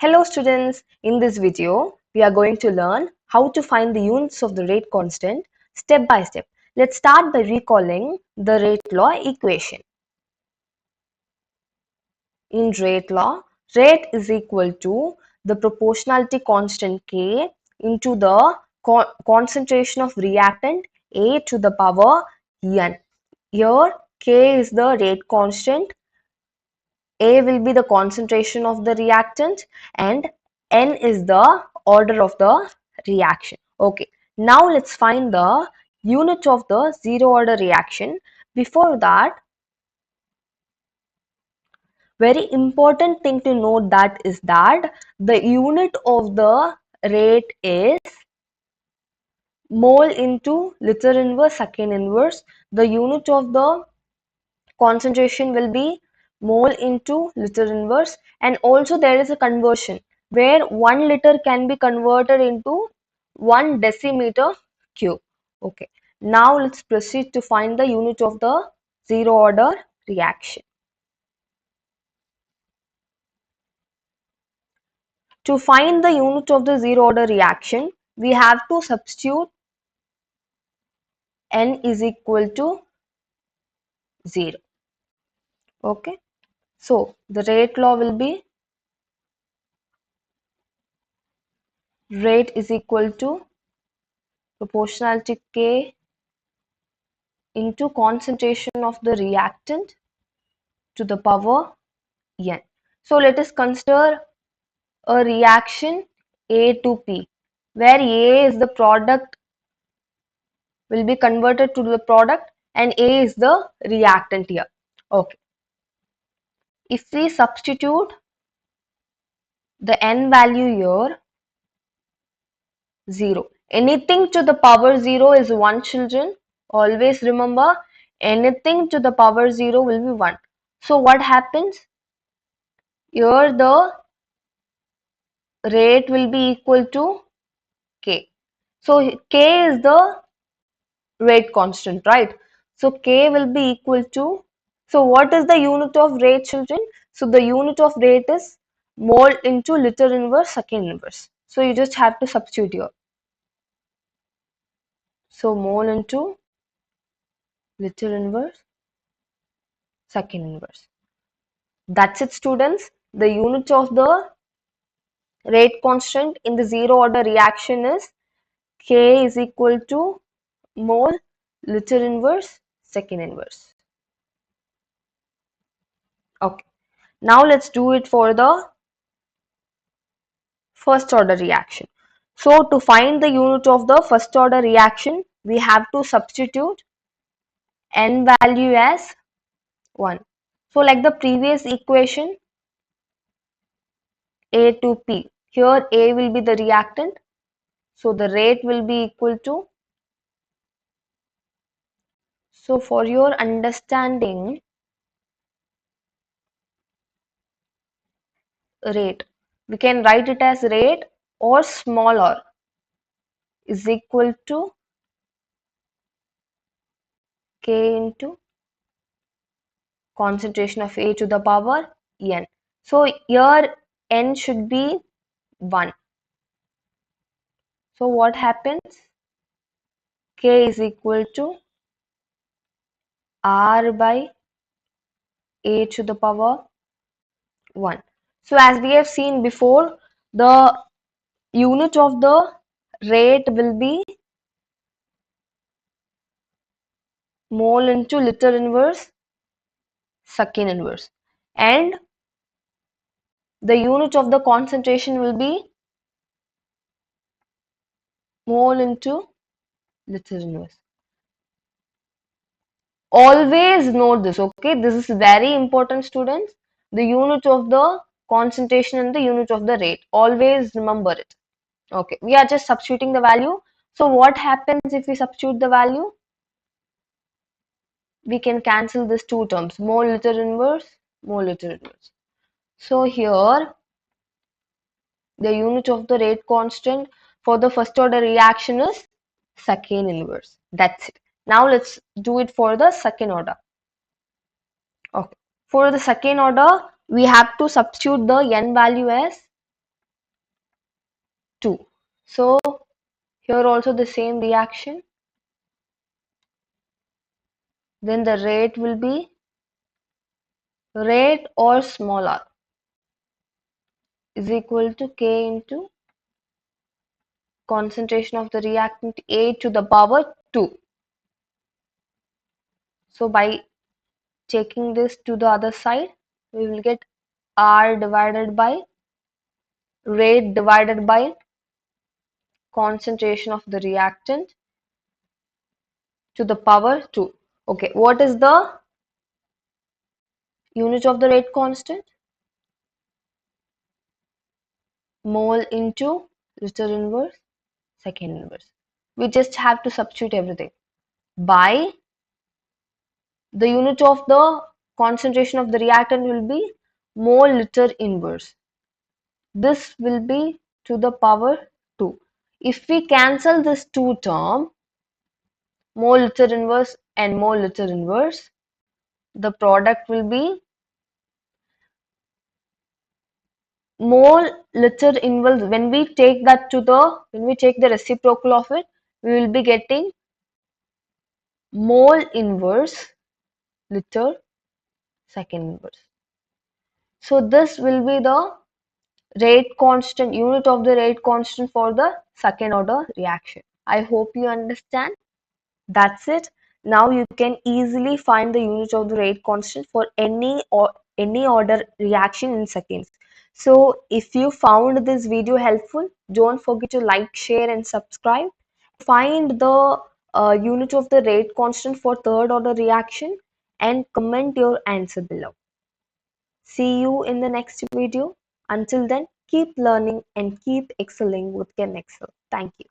Hello students, in this video we are going to learn how to find the units of the rate constant step by step. Let's start by recalling the rate law equation. In rate law, rate is equal to the proportionality constant K into the concentration of reactant A to the power N. Here K is the rate constant, A will be the concentration of the reactant, and N is the order of the reaction. Okay, now let's find the unit of the zero order reaction. Before that, very important thing to note that is that the unit of the rate is mole into liter inverse second inverse. The unit of the concentration will be mole into liter inverse, and also there is a conversion where 1 liter can be converted into 1 decimeter cube. Okay, now let's proceed to find the unit of the zero order reaction. To find the unit of the zero order reaction, we have to substitute n is equal to 0. Okay, so the rate law will be rate is equal to proportionality K into concentration of the reactant to the power N. So let us consider a reaction A to P, where A is the product, will be converted to the product, and A is the reactant here. Okay, if we substitute the N value here, 0. Anything to the power 0 is 1, children. Always remember, anything to the power 0 will be 1. So what happens? Here the rate will be equal to K. So K is the rate constant, right? So K will be equal to, so what is the unit of rate, children? So the unit of rate is mole into liter inverse second inverse. So you just have to substitute here. So mole into liter inverse second inverse. That's it, students. The unit of the rate constant in the zero order reaction is K is equal to mole liter inverse second inverse. Okay, now let's do it for the first order reaction. So to find the unit of the first order reaction, we have to substitute n value as 1. So like the previous equation, A to P, here A will be the reactant, so the rate will be equal to, so for your understanding, rate, we can write it as rate or small r is equal to K into concentration of A to the power N. So here N should be 1. So what happens? K is equal to R by A to the power 1. So as we have seen before, the unit of the rate will be mole into liter inverse second inverse, and the unit of the concentration will be mole into liter inverse. Always note this, okay? This is very important, students. The unit of the concentration and the unit of the rate. Always remember it. Okay, we are just substituting the value. So what happens if we substitute the value? We can cancel these two terms, mole liter inverse, mole liter inverse. So here the unit of the rate constant for the first order reaction is second inverse. That's it. Now let's do it for the second order. Okay. For the second order, we have to substitute the n value as 2. So here also the same reaction. Then the rate or small r is equal to K into concentration of the reactant A to the power 2. So by taking this to the other side, we will get R divided by rate divided by concentration of the reactant to the power 2. Okay, what is the unit of the rate constant? Mole into liter inverse second inverse. We just have to substitute everything by the unit of the concentration of the reactant will be mole liter inverse. This will be to the power 2. If we cancel this 2 term, mole liter inverse and mole liter inverse, the product will be mole liter inverse. When we take the reciprocal of it, we will be getting mole inverse liter second inverse. So this will be the rate constant, unit of the rate constant for the second order reaction. I hope you understand. That's it. Now you can easily find the unit of the rate constant for any order reaction in seconds. So if you found this video helpful, don't forget to like, share and subscribe. Find the unit of the rate constant for third order reaction and comment your answer below. See you in the next video. Until then, keep learning and keep excelling with Kinexcel. Thank you.